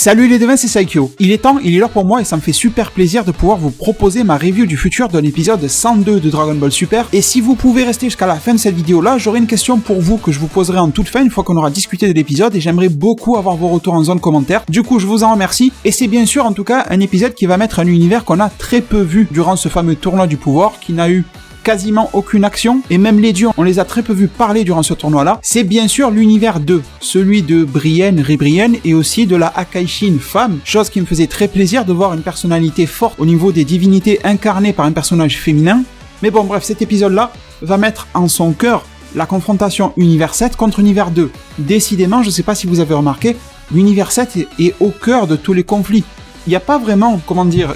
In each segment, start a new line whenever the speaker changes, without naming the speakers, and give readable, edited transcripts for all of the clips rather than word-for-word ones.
Salut les devins, c'est Saikyo. Il est l'heure pour moi et ça me fait super plaisir de pouvoir vous proposer ma review du futur de l'épisode 102 de Dragon Ball Super. Et si vous pouvez rester jusqu'à la fin de cette vidéo là, j'aurai une question pour vous que je vous poserai en toute fin une fois qu'on aura discuté de l'épisode et j'aimerais beaucoup avoir vos retours en zone commentaire. Du coup, je vous en remercie et c'est bien sûr en tout cas un épisode qui va mettre un univers qu'on a très peu vu durant ce fameux tournoi du pouvoir qui n'a eu quasiment aucune action, et même les dieux, on les a très peu vus parler durant ce tournoi-là. C'est bien sûr l'univers 2, celui de Brienne, Ribrienne, et aussi de la Akaishin femme, chose qui me faisait très plaisir de voir une personnalité forte au niveau des divinités incarnées par un personnage féminin. Mais bon, bref, cet épisode-là va mettre en son cœur la confrontation univers 7 contre univers 2. Décidément, je sais pas si vous avez remarqué, l'univers 7 est au cœur de tous les conflits. Il n'y a pas vraiment,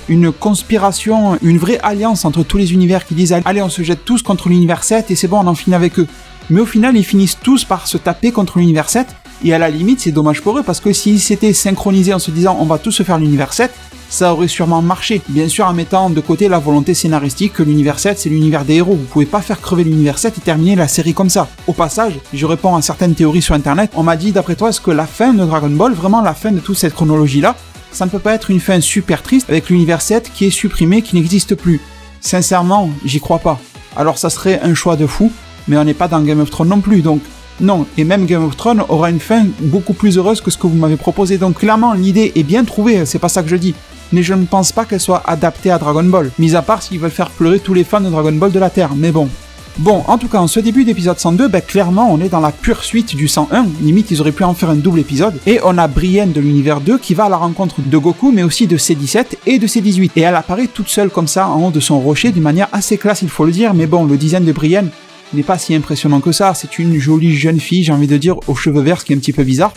une conspiration, une vraie alliance entre tous les univers qui disent « Allez, on se jette tous contre l'univers 7 et c'est bon, on en finit avec eux ». Mais au final, ils finissent tous par se taper contre l'univers 7 et à la limite, c'est dommage pour eux parce que s'ils s'étaient synchronisés en se disant « On va tous se faire l'univers 7 », ça aurait sûrement marché. Bien sûr, en mettant de côté la volonté scénaristique que l'univers 7, c'est l'univers des héros. Vous pouvez pas faire crever l'univers 7 et terminer la série comme ça. Au passage, je réponds à certaines théories sur internet. On m'a dit, d'après toi, est-ce que la fin de Dragon Ball, vraiment la fin de toute cette chronologie-là, ça ne peut pas être une fin super triste avec l'univers 7 qui est supprimé, qui n'existe plus. Sincèrement, j'y crois pas. Alors ça serait un choix de fou, mais on n'est pas dans Game of Thrones non plus, donc non. Et même Game of Thrones aura une fin beaucoup plus heureuse que ce que vous m'avez proposé. Donc clairement, l'idée est bien trouvée, c'est pas ça que je dis. Mais je ne pense pas qu'elle soit adaptée à Dragon Ball, mis à part s'ils veulent faire pleurer tous les fans de Dragon Ball de la Terre, mais bon. Bon, en tout cas, en ce début d'épisode 102, clairement, on est dans la pure suite du 101. Limite, ils auraient pu en faire un double épisode. Et on a Brienne de l'univers 2 qui va à la rencontre de Goku, mais aussi de C17 et de C18. Et elle apparaît toute seule comme ça, en haut de son rocher, d'une manière assez classe, il faut le dire. Mais bon, le design de Brienne n'est pas si impressionnant que ça. C'est une jolie jeune fille, j'ai envie de dire, aux cheveux verts, ce qui est un petit peu bizarre.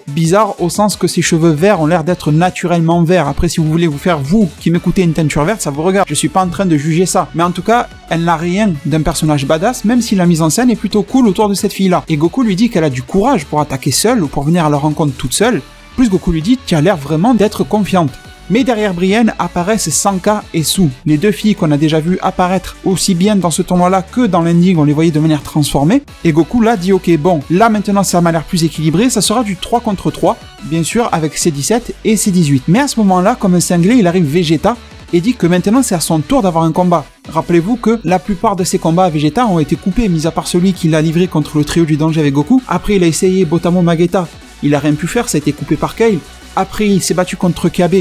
Bizarre au sens que ses cheveux verts ont l'air d'être naturellement verts. Après, si vous voulez vous faire, vous, qui m'écoutez, une teinture verte, ça vous regarde. Je suis pas en train de juger ça. Mais en tout cas, elle n'a rien d'un personnage badass, même si la mise en scène est plutôt cool autour de cette fille-là. Et Goku lui dit qu'elle a du courage pour attaquer seule ou pour venir à leur rencontre toute seule. Plus Goku lui dit, tu as l'air vraiment d'être confiante. Mais derrière Brienne apparaissent Sanka et Su, les deux filles qu'on a déjà vues apparaître aussi bien dans ce tournoi-là que dans l'ending, on les voyait de manière transformée. Et Goku là dit ok, bon, là maintenant ça m'a l'air plus équilibré, ça sera du 3 contre 3, bien sûr avec C17 et C18. Mais à ce moment-là, comme un cinglé, il arrive Vegeta et dit que maintenant c'est à son tour d'avoir un combat. Rappelez-vous que la plupart de ces combats à Vegeta ont été coupés, mis à part celui qu'il a livré contre le trio du danger avec Goku. Après il a essayé Botamo Mageta, il a rien pu faire, ça a été coupé par Kale. Après il s'est battu contre Kabe.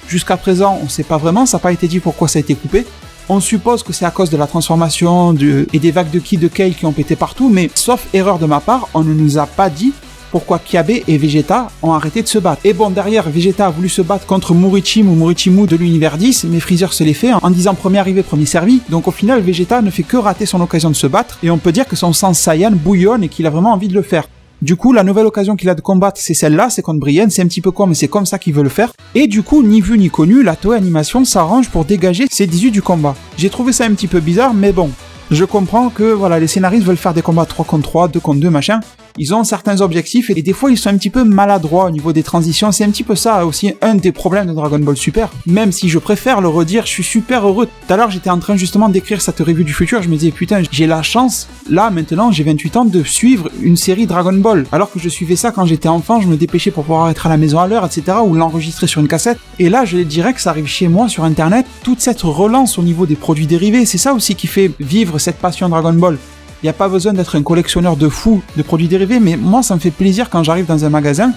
Jusqu'à présent, on ne sait pas vraiment, ça n'a pas été dit pourquoi ça a été coupé. On suppose que c'est à cause de la transformation et des vagues de ki de Kale qui ont pété partout, mais sauf erreur de ma part, on ne nous a pas dit pourquoi Kabe et Vegeta ont arrêté de se battre. Et bon, derrière, Vegeta a voulu se battre contre Murichim ou Murichimu de l'univers 10, mais Freezer se l'est fait en disant premier arrivé, premier servi. Donc au final, Vegeta ne fait que rater son occasion de se battre, et on peut dire que son sang Saiyan bouillonne et qu'il a vraiment envie de le faire. Du coup, la nouvelle occasion qu'il a de combattre, c'est celle-là, c'est contre Brienne, c'est un petit peu con, mais c'est comme ça qu'il veut le faire. Et du coup, ni vu ni connu, la Toei Animation s'arrange pour dégager C18 du combat. J'ai trouvé ça un petit peu bizarre, mais bon. Je comprends que, voilà, les scénaristes veulent faire des combats 3 contre 3, 2 contre 2, machin. Ils ont certains objectifs et des fois ils sont un petit peu maladroits au niveau des transitions. C'est un petit peu ça aussi un des problèmes de Dragon Ball Super. Même si je préfère le redire, je suis super heureux. Tout à l'heure j'étais en train justement d'écrire cette review du futur. Je me disais putain, j'ai la chance, là maintenant j'ai 28 ans, de suivre une série Dragon Ball. Alors que je suivais ça quand j'étais enfant, je me dépêchais pour pouvoir être à la maison à l'heure, etc. Ou l'enregistrer sur une cassette. Et là je dirais que ça arrive chez moi sur internet. Toute cette relance au niveau des produits dérivés, c'est ça aussi qui fait vivre cette passion Dragon Ball. Il n'y a pas besoin d'être un collectionneur de fou de produits dérivés, mais moi ça me fait plaisir quand j'arrive dans un magasin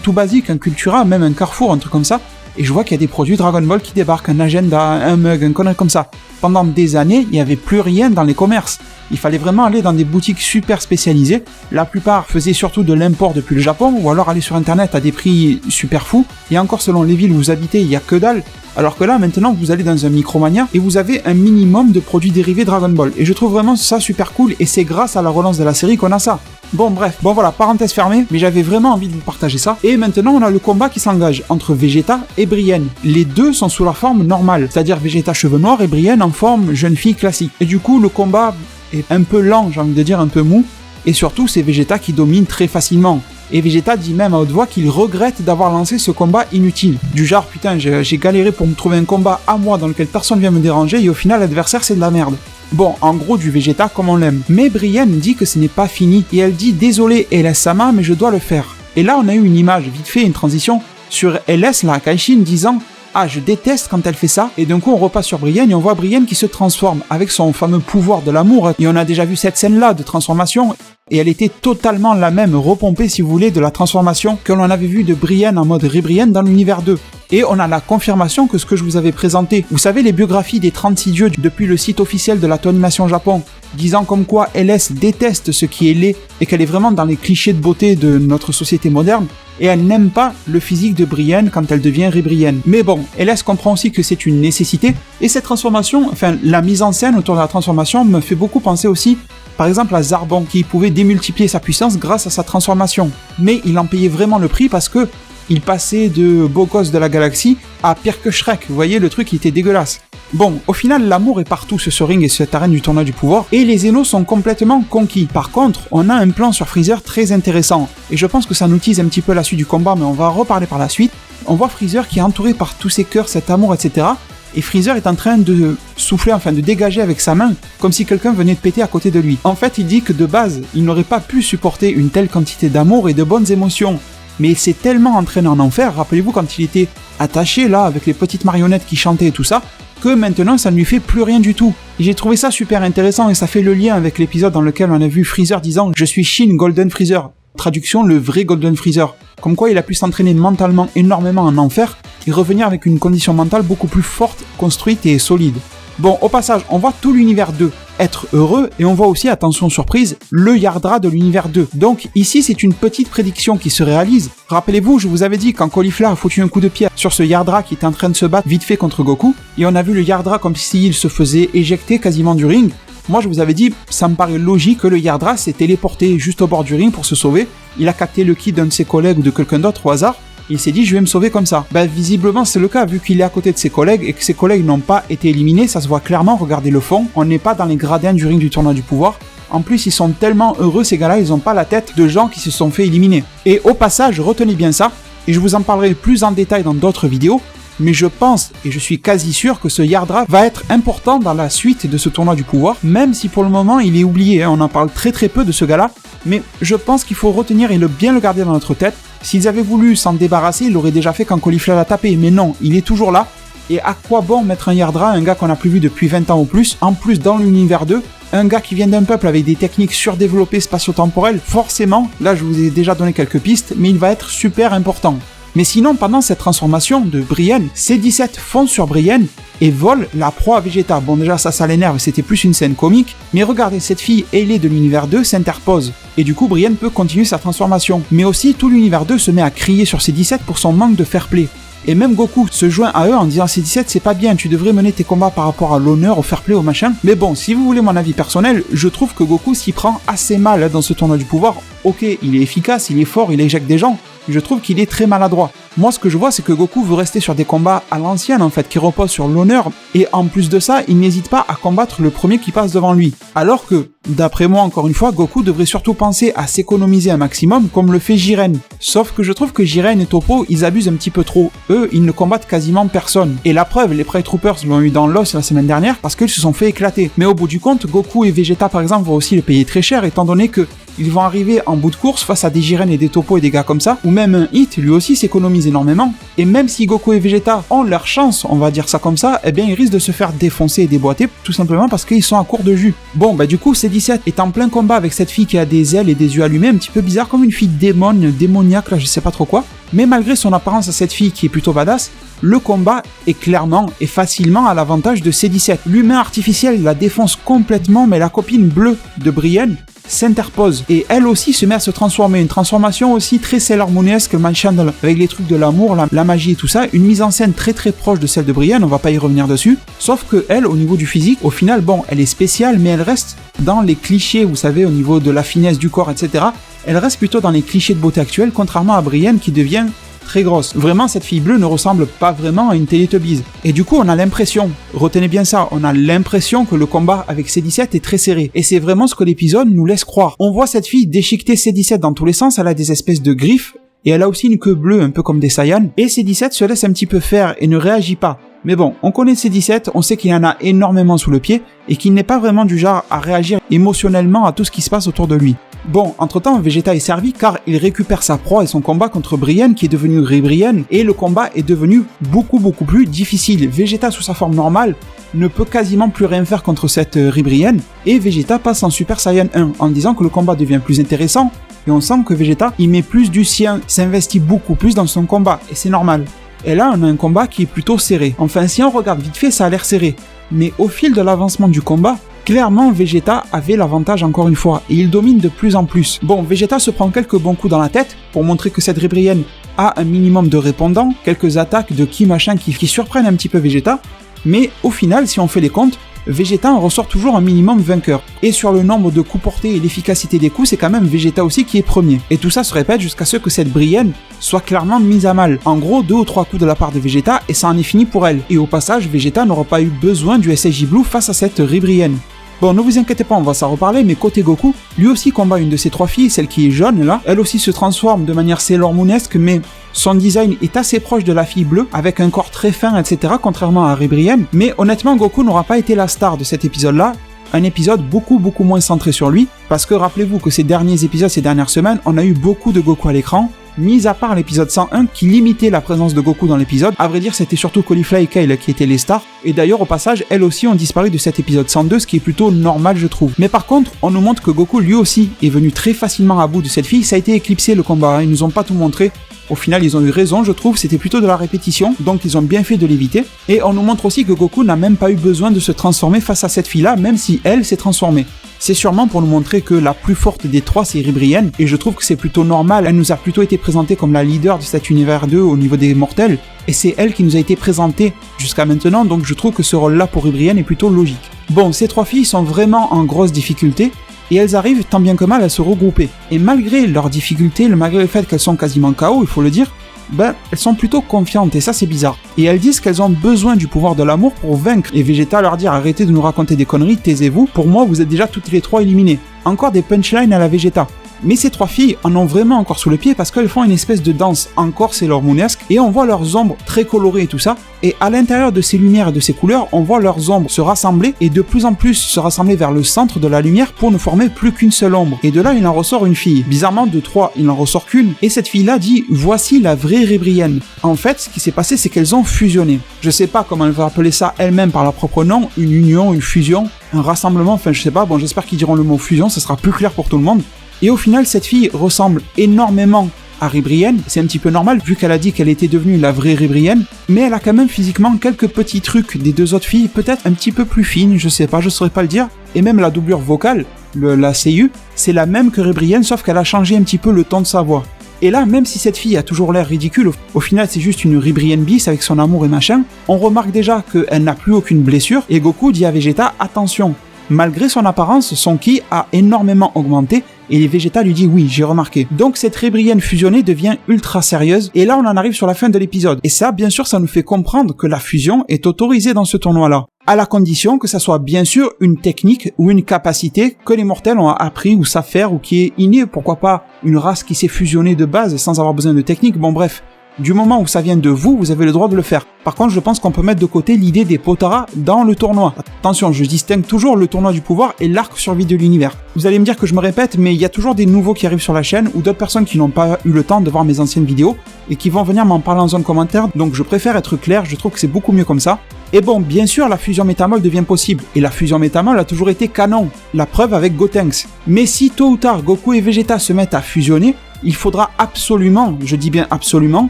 tout basique, un Cultura, même un Carrefour, un truc comme ça, et je vois qu'il y a des produits Dragon Ball qui débarquent, un agenda, un mug, un connerie comme ça. Pendant des années, il n'y avait plus rien dans les commerces. Il fallait vraiment aller dans des boutiques super spécialisées. La plupart faisaient surtout de l'import depuis le Japon, ou alors aller sur internet à des prix super fous. Et encore selon les villes où vous habitez, il n'y a que dalle. Alors que là, maintenant, vous allez dans un Micromania et vous avez un minimum de produits dérivés Dragon Ball. Et je trouve vraiment ça super cool et c'est grâce à la relance de la série qu'on a ça. Bon bref, bon voilà, parenthèse fermée, mais j'avais vraiment envie de vous partager ça. Et maintenant, on a le combat qui s'engage entre Vegeta et Brienne. Les deux sont sous la forme normale, c'est-à-dire Vegeta cheveux noirs et Brienne en forme jeune fille classique. Et du coup, le combat est un peu lent, j'ai envie de dire un peu mou. Et surtout, c'est Vegeta qui domine très facilement. Et Vegeta dit même à haute voix qu'il regrette d'avoir lancé ce combat inutile. Du genre, putain, j'ai galéré pour me trouver un combat à moi dans lequel personne vient me déranger et au final, l'adversaire, c'est de la merde. Bon, en gros, du Vegeta comme on l'aime. Mais Brienne dit que ce n'est pas fini et elle dit « Désolé, Hélas-sama, mais je dois le faire ». Et là, on a eu une image, vite fait, une transition, sur LS, la Kaishin, disant « Ah, je déteste quand elle fait ça », et d'un coup on repasse sur Brienne et on voit Brienne qui se transforme avec son fameux pouvoir de l'amour, et on a déjà vu cette scène-là de transformation, et elle était totalement la même, repompée si vous voulez, de la transformation que l'on avait vue de Brienne en mode Ribrienne dans l'univers 2. Et on a la confirmation que ce que je vous avais présenté, vous savez les biographies des 36 dieux depuis le site officiel de la Toei Animation Japon, disant comme quoi LS déteste ce qui est laid et qu'elle est vraiment dans les clichés de beauté de notre société moderne, et elle n'aime pas le physique de Brienne quand elle devient Ribrienne. Mais bon, LS comprend aussi que c'est une nécessité, et cette transformation, enfin la mise en scène autour de la transformation me fait beaucoup penser aussi par exemple à Zarbon, qui pouvait démultiplier sa puissance grâce à sa transformation. Mais il en payait vraiment le prix parce que il passait de beau gosse de la galaxie à pire que Shrek, vous voyez, le truc il était dégueulasse. Bon, au final, l'amour est partout sur ce ring et cette arène du tournoi du pouvoir, et les Xenos sont complètement conquis. Par contre, on a un plan sur Freezer très intéressant, et je pense que ça nous tease un petit peu la suite du combat, mais on va en reparler par la suite. On voit Freezer qui est entouré par tous ses cœurs, cet amour, etc., et Freezer est en train de souffler, enfin de dégager avec sa main, comme si quelqu'un venait de péter à côté de lui. En fait, il dit que de base, il n'aurait pas pu supporter une telle quantité d'amour et de bonnes émotions. Mais il s'est tellement entraîné en enfer, rappelez-vous quand il était attaché là, avec les petites marionnettes qui chantaient et tout ça, que maintenant ça ne lui fait plus rien du tout. Et j'ai trouvé ça super intéressant et ça fait le lien avec l'épisode dans lequel on a vu Freezer disant « Je suis Shin Golden Freezer ». Traduction, le vrai Golden Freezer. Comme quoi il a pu s'entraîner mentalement énormément en enfer et revenir avec une condition mentale beaucoup plus forte, construite et solide. Bon, au passage, on voit tout l'univers 2 être heureux et on voit aussi, attention surprise, le Yardra de l'univers 2. Donc ici, c'est une petite prédiction qui se réalise. Rappelez-vous, je vous avais dit quand Caulifla a foutu un coup de pied sur ce Yardra qui était en train de se battre vite fait contre Goku, et on a vu le Yardra comme s'il se faisait éjecter quasiment du ring. Moi, je vous avais dit, ça me paraît logique que le Yardra s'est téléporté juste au bord du ring pour se sauver. Il a capté le ki d'un de ses collègues ou de quelqu'un d'autre au hasard. Il s'est dit, je vais me sauver comme ça. Ben, visiblement, c'est le cas, vu qu'il est à côté de ses collègues et que ses collègues n'ont pas été éliminés. Ça se voit clairement, regardez le fond. On n'est pas dans les gradins du ring du tournoi du pouvoir. En plus, ils sont tellement heureux, ces gars-là, ils n'ont pas la tête de gens qui se sont fait éliminer. Et au passage, retenez bien ça, et je vous en parlerai plus en détail dans d'autres vidéos, mais je pense, et je suis quasi sûr, que ce Yardra va être important dans la suite de ce tournoi du pouvoir, même si pour le moment il est oublié, on en parle très peu de ce gars-là, mais je pense qu'il faut retenir et bien le garder dans notre tête. S'ils avaient voulu s'en débarrasser, ils l'auraient déjà fait quand Caulifla l'a tapé, mais non, il est toujours là, et à quoi bon mettre un Yardra, un gars qu'on n'a plus vu depuis 20 ans ou plus, en plus dans l'univers 2, un gars qui vient d'un peuple avec des techniques surdéveloppées spatio-temporelles, forcément, là je vous ai déjà donné quelques pistes, mais il va être super important. Mais sinon, pendant cette transformation de Brienne, C-17 fonce sur Brienne et vole la proie à Vegeta. Bon déjà ça l'énerve, c'était plus une scène comique, mais regardez, cette fille ailée de l'univers 2 s'interpose, et du coup Brienne peut continuer sa transformation. Mais aussi, tout l'univers 2 se met à crier sur C-17 pour son manque de fair play. Et même Goku se joint à eux en disant C-17 c'est pas bien, tu devrais mener tes combats par rapport à l'honneur, au fair play, au machin. Mais bon, si vous voulez mon avis personnel, je trouve que Goku s'y prend assez mal dans ce tournoi du pouvoir. Ok, il est efficace, il est fort, il éjecte des gens, je trouve qu'il est très maladroit. Moi, ce que je vois, c'est que Goku veut rester sur des combats à l'ancienne, en fait, qui reposent sur l'honneur, et en plus de ça, il n'hésite pas à combattre le premier qui passe devant lui. Alors que, d'après moi, encore une fois, Goku devrait surtout penser à s'économiser un maximum, comme le fait Jiren. Sauf que je trouve que Jiren et Toppo, ils abusent un petit peu trop. Eux, ils ne combattent quasiment personne. Et la preuve, les Pride Troopers l'ont eu dans l'os la semaine dernière, parce qu'ils se sont fait éclater. Mais au bout du compte, Goku et Vegeta, par exemple, vont aussi le payer très cher, étant donné que ils vont arriver en bout de course face à des Jiren et des Toppo et des gars comme ça, ou même un Hit, lui aussi s'économise énormément, et même si Goku et Vegeta ont leur chance, on va dire ça comme ça, eh bien ils risquent de se faire défoncer et déboîter, tout simplement parce qu'ils sont à court de jus. Bon, bah du coup, C-17 est en plein combat avec cette fille qui a des ailes et des yeux allumés, un petit peu bizarre, comme une fille démoniaque, là je sais pas trop quoi, mais malgré son apparence à cette fille qui est plutôt badass, le combat est clairement et facilement à l'avantage de C-17. L'humain artificiel la défonce complètement, mais la copine bleue de Brienne s'interpose et elle aussi se met à se transformer, une transformation aussi très Sailor Moonesque, Man Channel, avec les trucs de l'amour, la magie et tout ça, une mise en scène très proche de celle de Brienne, on va pas y revenir dessus, sauf que elle, au niveau du physique, au final, bon, elle est spéciale, mais elle reste dans les clichés, vous savez, au niveau de la finesse du corps, etc. Elle reste plutôt dans les clichés de beauté actuels, contrairement à Brienne qui devient très grosse. Vraiment, cette fille bleue ne ressemble pas vraiment à une Teletubbies. Et du coup, on a l'impression, retenez bien ça, on a l'impression que le combat avec C-17 est très serré. Et c'est vraiment ce que l'épisode nous laisse croire. On voit cette fille déchiqueter C-17 dans tous les sens, elle a des espèces de griffes, et elle a aussi une queue bleue, un peu comme des Saiyans, et C-17 se laisse un petit peu faire et ne réagit pas. Mais bon, on connaît C-17, on sait qu'il en a énormément sous le pied, et qu'il n'est pas vraiment du genre à réagir émotionnellement à tout ce qui se passe autour de lui. Bon, entre-temps, Vegeta est servi car il récupère sa proie et son combat contre Brienne qui est devenu Ribrienne, et le combat est devenu beaucoup plus difficile. Vegeta sous sa forme normale ne peut quasiment plus rien faire contre cette Ribrienne, et Vegeta passe en Super Saiyan 1 en disant que le combat devient plus intéressant, et on sent que Vegeta il met plus du sien, s'investit beaucoup plus dans son combat, et c'est normal. Et là on a un combat qui est plutôt serré. Enfin si on regarde vite fait ça a l'air serré, mais au fil de l'avancement du combat, clairement Vegeta avait l'avantage encore une fois, et il domine de plus en plus. Bon, Vegeta se prend quelques bons coups dans la tête, pour montrer que cette Ribrienne a un minimum de répondants, quelques attaques de ki machin qui surprennent un petit peu Vegeta, mais au final si on fait les comptes, Vegeta en ressort toujours un minimum vainqueur. Et sur le nombre de coups portés et l'efficacité des coups, c'est quand même Vegeta aussi qui est premier. Et tout ça se répète jusqu'à ce que cette Brienne soit clairement mise à mal. En gros, 2 ou 3 coups de la part de Vegeta et ça en est fini pour elle. Et au passage, Vegeta n'aura pas eu besoin du SSJ Blue face à cette Ribrienne. Bon, ne vous inquiétez pas, on va s'en reparler, mais côté Goku, lui aussi combat une de ses 3 filles, celle qui est jaune là. Elle aussi se transforme de manière Sailor Moonesque, mais son design est assez proche de la fille bleue, avec un corps très fin, etc., contrairement à Ribrienne. Mais honnêtement, Goku n'aura pas été la star de cet épisode-là. Un épisode beaucoup moins centré sur lui, parce que rappelez-vous que ces derniers épisodes, ces dernières semaines, on a eu beaucoup de Goku à l'écran, mis à part l'épisode 101 qui limitait la présence de Goku dans l'épisode. À vrai dire, c'était surtout Caulifla et Kale qui étaient les stars, et d'ailleurs au passage, elles aussi ont disparu de cet épisode 102, ce qui est plutôt normal je trouve. Mais par contre, on nous montre que Goku lui aussi est venu très facilement à bout de cette fille, ça a été éclipsé le combat, hein. Ils nous ont pas tout montré. Au final, ils ont eu raison, je trouve, c'était plutôt de la répétition, donc ils ont bien fait de l'éviter. Et on nous montre aussi que Goku n'a même pas eu besoin de se transformer face à cette fille-là, même si elle s'est transformée. C'est sûrement pour nous montrer que la plus forte des 3 c'est Ribrienne, et je trouve que c'est plutôt normal, elle nous a plutôt été présentée comme la leader de cet univers 2 au niveau des mortels, et c'est elle qui nous a été présentée jusqu'à maintenant, donc je trouve que ce rôle-là pour Ribrienne est plutôt logique. Bon, ces 3 filles sont vraiment en grosse difficulté, et elles arrivent tant bien que mal à se regrouper. Et malgré leurs difficultés, malgré le fait qu'elles sont quasiment KO, il faut le dire, elles sont plutôt confiantes, et ça c'est bizarre. Et elles disent qu'elles ont besoin du pouvoir de l'amour pour vaincre, et Vegeta leur dit arrêtez de nous raconter des conneries, taisez-vous, pour moi vous êtes déjà toutes les 3 éliminées. Encore des punchlines à la Vegeta. Mais ces 3 filles en ont vraiment encore sous le pied parce qu'elles font une espèce de danse encore Sailor Moonesque, et on voit leurs ombres très colorées et tout ça, et à l'intérieur de ces lumières et de ces couleurs, on voit leurs ombres se rassembler et de plus en plus se rassembler vers le centre de la lumière pour ne former plus qu'une seule ombre. Et de là, il en ressort une fille. Bizarrement, de 3, il n'en ressort qu'une, et cette fille-là dit « Voici la vraie Ribrienne ». En fait, ce qui s'est passé, c'est qu'elles ont fusionné. Je sais pas comment elles vont appeler ça elles-mêmes par leur propre nom, une union, une fusion, un rassemblement, enfin je sais pas, bon j'espère qu'ils diront le mot fusion, ça sera plus clair pour tout le monde. Et au final, cette fille ressemble énormément à Ribrienne, c'est un petit peu normal vu qu'elle a dit qu'elle était devenue la vraie Ribrienne, mais elle a quand même physiquement quelques petits trucs des 2 autres filles, peut-être un petit peu plus fines, je sais pas, je saurais pas le dire, et même la doublure vocale, la CU, c'est la même que Ribrienne, sauf qu'elle a changé un petit peu le ton de sa voix. Et là, même si cette fille a toujours l'air ridicule, au final c'est juste une Ribrienne bis avec son amour et machin, on remarque déjà qu'elle n'a plus aucune blessure, et Goku dit à Vegeta, attention, malgré son apparence, son ki a énormément augmenté, et Vegeta lui dit oui, j'ai remarqué. Donc cette Ribrienne fusionnée devient ultra sérieuse, et là on en arrive sur la fin de l'épisode. Et ça, bien sûr, ça nous fait comprendre que la fusion est autorisée dans ce tournoi-là. À la condition que ça soit bien sûr une technique ou une capacité que les mortels ont appris ou savent faire ou qui est innée, pourquoi pas une race qui s'est fusionnée de base sans avoir besoin de technique, bon bref. Du moment où ça vient de vous, vous avez le droit de le faire. Par contre, je pense qu'on peut mettre de côté l'idée des Potara dans le tournoi. Attention, je distingue toujours le tournoi du pouvoir et l'arc survie de l'univers. Vous allez me dire que je me répète, mais il y a toujours des nouveaux qui arrivent sur la chaîne ou d'autres personnes qui n'ont pas eu le temps de voir mes anciennes vidéos et qui vont venir m'en parler en zone commentaire, donc je préfère être clair, je trouve que c'est beaucoup mieux comme ça. Et bon, bien sûr, la fusion métamol devient possible, et la fusion métamol a toujours été canon, la preuve avec Gotenks. Mais si tôt ou tard Goku et Vegeta se mettent à fusionner, il faudra absolument, je dis bien absolument,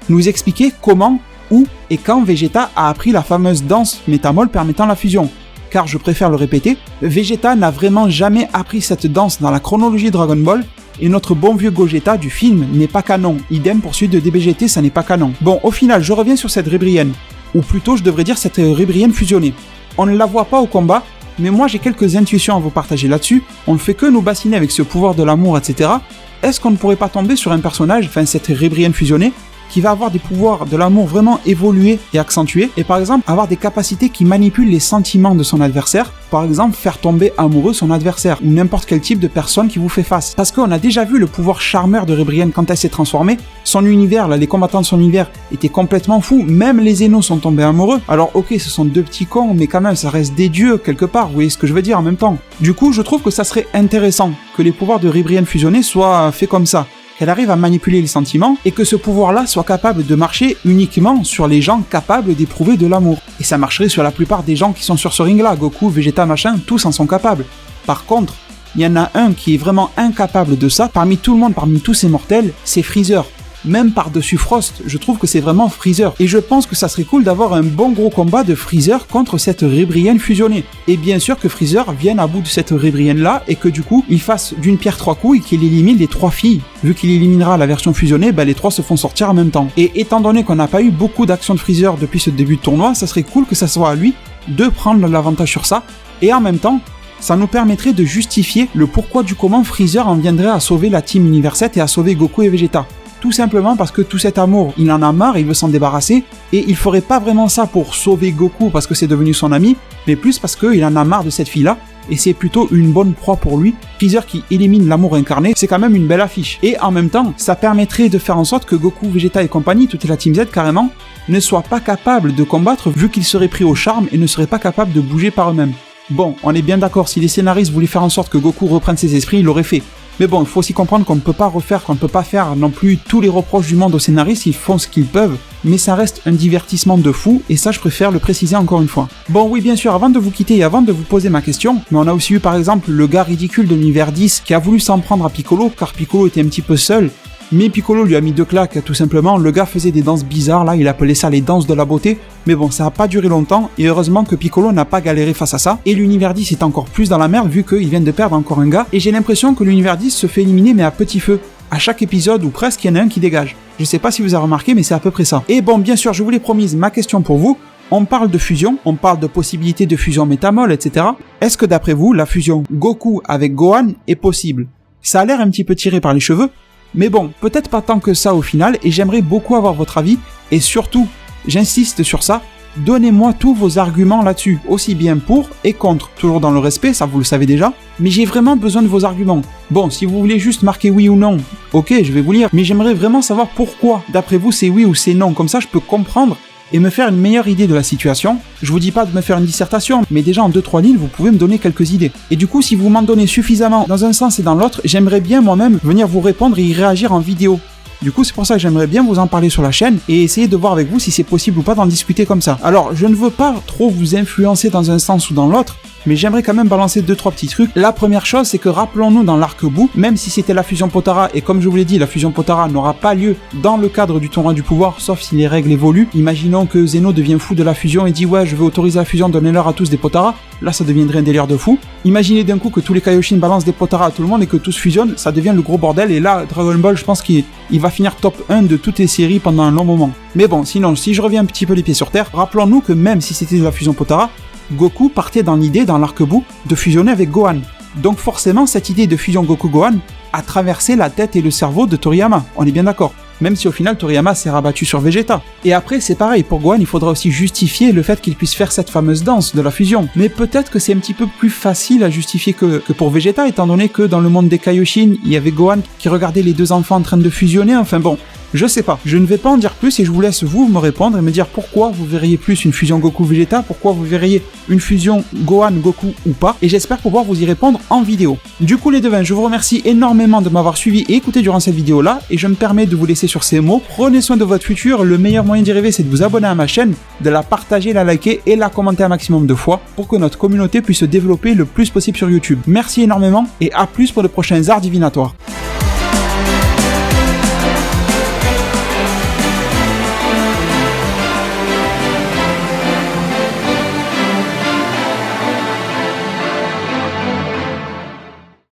nous expliquer comment, où et quand Vegeta a appris la fameuse danse métamol permettant la fusion. Car je préfère le répéter, Vegeta n'a vraiment jamais appris cette danse dans la chronologie Dragon Ball, et notre bon vieux Gogeta du film n'est pas canon. Idem pour celui de DBGT, ça n'est pas canon. Bon, au final, je reviens sur cette Ribrienne, ou plutôt je devrais dire cette Ribrienne fusionnée. On ne la voit pas au combat, mais moi j'ai quelques intuitions à vous partager là-dessus. On ne fait que nous bassiner avec ce pouvoir de l'amour, etc. Est-ce qu'on ne pourrait pas tomber sur un personnage, enfin cette Ribrienne fusionnée, qui va avoir des pouvoirs de l'amour vraiment évolués et accentués, et par exemple avoir des capacités qui manipulent les sentiments de son adversaire, par exemple faire tomber amoureux son adversaire, ou n'importe quel type de personne qui vous fait face. Parce qu'on a déjà vu le pouvoir charmeur de Ribrianne quand elle s'est transformée, son univers, là, les combattants de son univers étaient complètement fous, même les Zénos sont tombés amoureux. Alors ok, ce sont deux petits cons, mais quand même ça reste des dieux quelque part, vous voyez ce que je veux dire en même temps. Du coup, je trouve que ça serait intéressant que les pouvoirs de Ribrianne fusionnés soient faits comme ça, qu'elle arrive à manipuler les sentiments et que ce pouvoir-là soit capable de marcher uniquement sur les gens capables d'éprouver de l'amour. Et ça marcherait sur la plupart des gens qui sont sur ce ring-là, Goku, Vegeta, machin, tous en sont capables. Par contre, il y en a un qui est vraiment incapable de ça, parmi tout le monde, parmi tous ces mortels, c'est Freezer. Même par-dessus Frost, je trouve que c'est vraiment Freezer. Et je pense que ça serait cool d'avoir un bon gros combat de Freezer contre cette Ribrianne fusionnée. Et bien sûr que Freezer vienne à bout de cette Ribrianne-là et que du coup, il fasse d'une pierre trois coups et qu'il élimine les 3 filles. Vu qu'il éliminera la version fusionnée, les 3 se font sortir en même temps. Et étant donné qu'on n'a pas eu beaucoup d'actions de Freezer depuis ce début de tournoi, ça serait cool que ça soit à lui de prendre l'avantage sur ça. Et en même temps, ça nous permettrait de justifier le pourquoi du comment Freezer en viendrait à sauver la Team Univers 7 et à sauver Goku et Vegeta. Tout simplement parce que tout cet amour, il en a marre, il veut s'en débarrasser, et il ferait pas vraiment ça pour sauver Goku parce que c'est devenu son ami, mais plus parce qu'il en a marre de cette fille-là, et c'est plutôt une bonne proie pour lui. Freezer qui élimine l'amour incarné, c'est quand même une belle affiche. Et en même temps, ça permettrait de faire en sorte que Goku, Vegeta et compagnie, toute la Team Z carrément, ne soient pas capables de combattre vu qu'ils seraient pris au charme et ne seraient pas capables de bouger par eux-mêmes. Bon, on est bien d'accord, si les scénaristes voulaient faire en sorte que Goku reprenne ses esprits, ils l'auraient fait. Mais bon, il faut aussi comprendre qu'on ne peut pas faire non plus tous les reproches du monde aux scénaristes, ils font ce qu'ils peuvent, mais ça reste un divertissement de fou, et ça je préfère le préciser encore une fois. Bon oui, bien sûr, avant de vous quitter et avant de vous poser ma question, mais on a aussi eu par exemple le gars ridicule de l'univers 10 qui a voulu s'en prendre à Piccolo, car Piccolo était un petit peu seul, mais Piccolo lui a mis 2 claques tout simplement, le gars faisait des danses bizarres là, il appelait ça les danses de la beauté, mais bon ça a pas duré longtemps, et heureusement que Piccolo n'a pas galéré face à ça, et l'univers 10 est encore plus dans la merde vu qu'ils viennent de perdre encore un gars, et j'ai l'impression que l'univers 10 se fait éliminer mais à petit feu. À chaque épisode ou presque, il y en a un qui dégage. Je sais pas si vous avez remarqué, mais c'est à peu près ça. Et bon, bien sûr, je vous l'ai promise, ma question pour vous, on parle de fusion, on parle de possibilités de fusion métamol, etc. Est-ce que d'après vous, la fusion Goku avec Gohan est possible? Ça a l'air un petit peu tiré par les cheveux, mais bon, peut-être pas tant que ça au final, et j'aimerais beaucoup avoir votre avis, et surtout, j'insiste sur ça, donnez-moi tous vos arguments là-dessus, aussi bien pour et contre, toujours dans le respect, ça vous le savez déjà, mais j'ai vraiment besoin de vos arguments. Bon, si vous voulez juste marquer oui ou non, ok, je vais vous lire, mais j'aimerais vraiment savoir pourquoi, d'après vous, c'est oui ou c'est non, comme ça je peux comprendre et me faire une meilleure idée de la situation. Je vous dis pas de me faire une dissertation, mais déjà en 2-3 lignes, vous pouvez me donner quelques idées. Et du coup, si vous m'en donnez suffisamment dans un sens et dans l'autre, j'aimerais bien moi-même venir vous répondre et y réagir en vidéo. Du coup, c'est pour ça que j'aimerais bien vous en parler sur la chaîne et essayer de voir avec vous si c'est possible ou pas d'en discuter comme ça. Alors, je ne veux pas trop vous influencer dans un sens ou dans l'autre, mais j'aimerais quand même balancer 2-3 petits trucs. La première chose, c'est que rappelons-nous dans l'arc-bout, même si c'était la fusion Potara, et comme je vous l'ai dit, la fusion Potara n'aura pas lieu dans le cadre du tournoi du pouvoir, sauf si les règles évoluent. Imaginons que Zeno devient fou de la fusion et dit ouais, je vais autoriser la fusion, donnez-leur à tous des Potara. Là, ça deviendrait un délire de fou. Imaginez d'un coup que tous les Kaioshin balancent des Potara à tout le monde et que tous fusionnent, ça devient le gros bordel, et là, Dragon Ball, je pense qu'il va finir top 1 de toutes les séries pendant un long moment. Mais bon, sinon, si je reviens un petit peu les pieds sur terre, rappelons-nous que même si c'était la fusion Potara, Goku partait dans l'idée, dans l'arc-bout, de fusionner avec Gohan. Donc forcément, cette idée de fusion Goku-Gohan a traversé la tête et le cerveau de Toriyama, on est bien d'accord. Même si au final Toriyama s'est rabattu sur Vegeta. Et après c'est pareil, pour Gohan il faudra aussi justifier le fait qu'il puisse faire cette fameuse danse de la fusion. Mais peut-être que c'est un petit peu plus facile à justifier que pour Vegeta, étant donné que dans le monde des Kaioshin, il y avait Gohan qui regardait les deux enfants en train de fusionner, enfin bon... Je sais pas, je ne vais pas en dire plus et je vous laisse vous me répondre et me dire pourquoi vous verriez plus une fusion Goku-Vegeta, pourquoi vous verriez une fusion Gohan-Goku ou pas, et j'espère pouvoir vous y répondre en vidéo. Du coup les devins, je vous remercie énormément de m'avoir suivi et écouté durant cette vidéo là, et je me permets de vous laisser sur ces mots. Prenez soin de votre futur, le meilleur moyen d'y rêver c'est de vous abonner à ma chaîne, de la partager, la liker et la commenter un maximum de fois pour que notre communauté puisse se développer le plus possible sur YouTube. Merci énormément et à plus pour de prochains arts divinatoires.